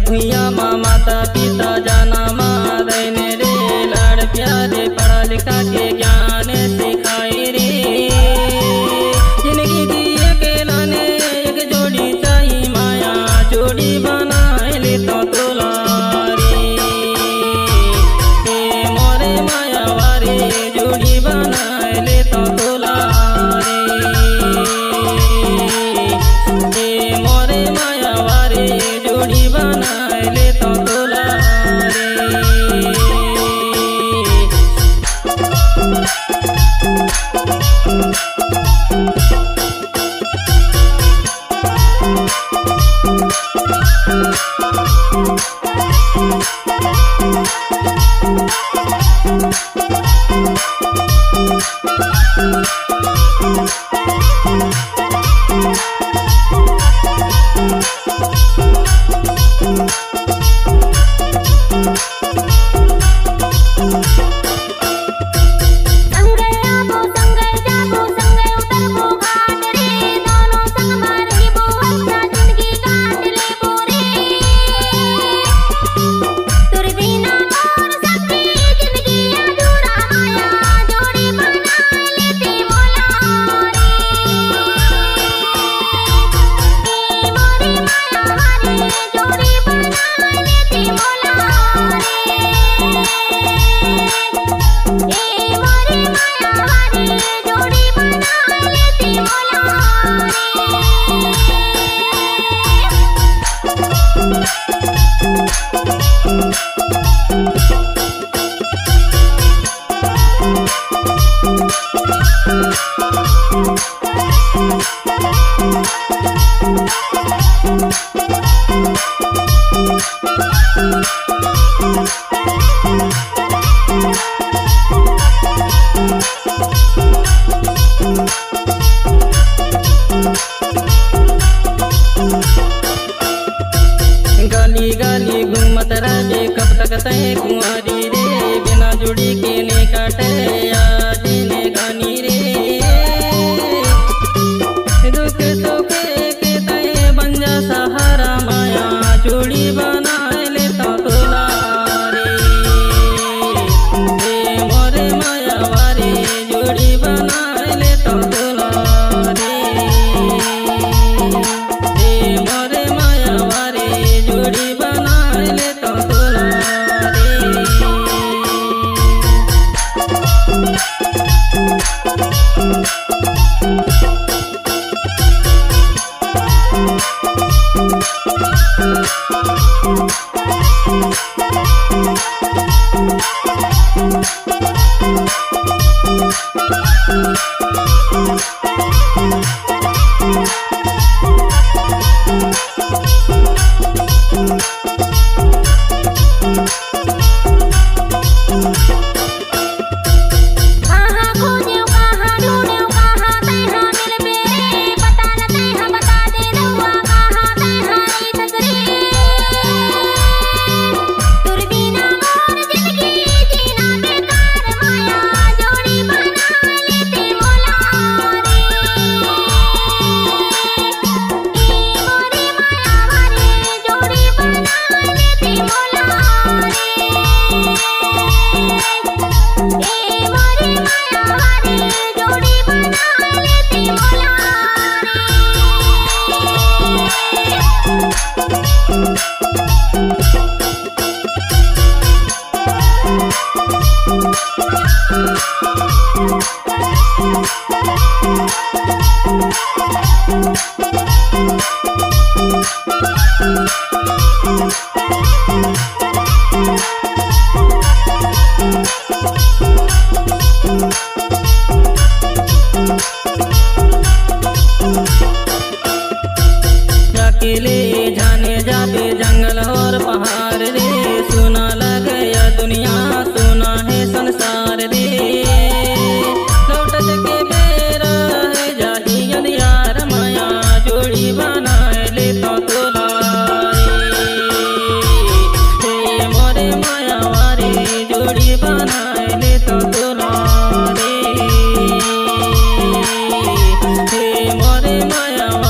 भैया माता पिता जाना मादैने रे, लाड़ प्यारे पढ़ा लिखा के ज्ञान सिखाए रे। जिंदगी जिए के लाने एक जोड़ी चाहिए माया, जोड़ी बनाए ले तो तोला रे। मोरे माया वारे जोड़ी बनाए ले तो तोला रे। मोरे माया वारे जोड़ी बनाए ले तो तोला रे। गली गली घूमत रहे कब तक तय कुंवारी रे, बिना जुड़ी के ने काटे आज ने गानी रे। दुख सुख के तय बन जा सहारा माया, जोड़ी बनाए ले तो तोला रे। मोरे माया वारे जोड़ी बनाए ले तो तोला रे। मोरे माया वारे जोड़ी बनाए ले तो तोला रे। अकेले जाने जाबे जंगल और पहाड़ रे, सुना लग गया दुनिया सुना है संसार रे। लौटत के बेरा है आवा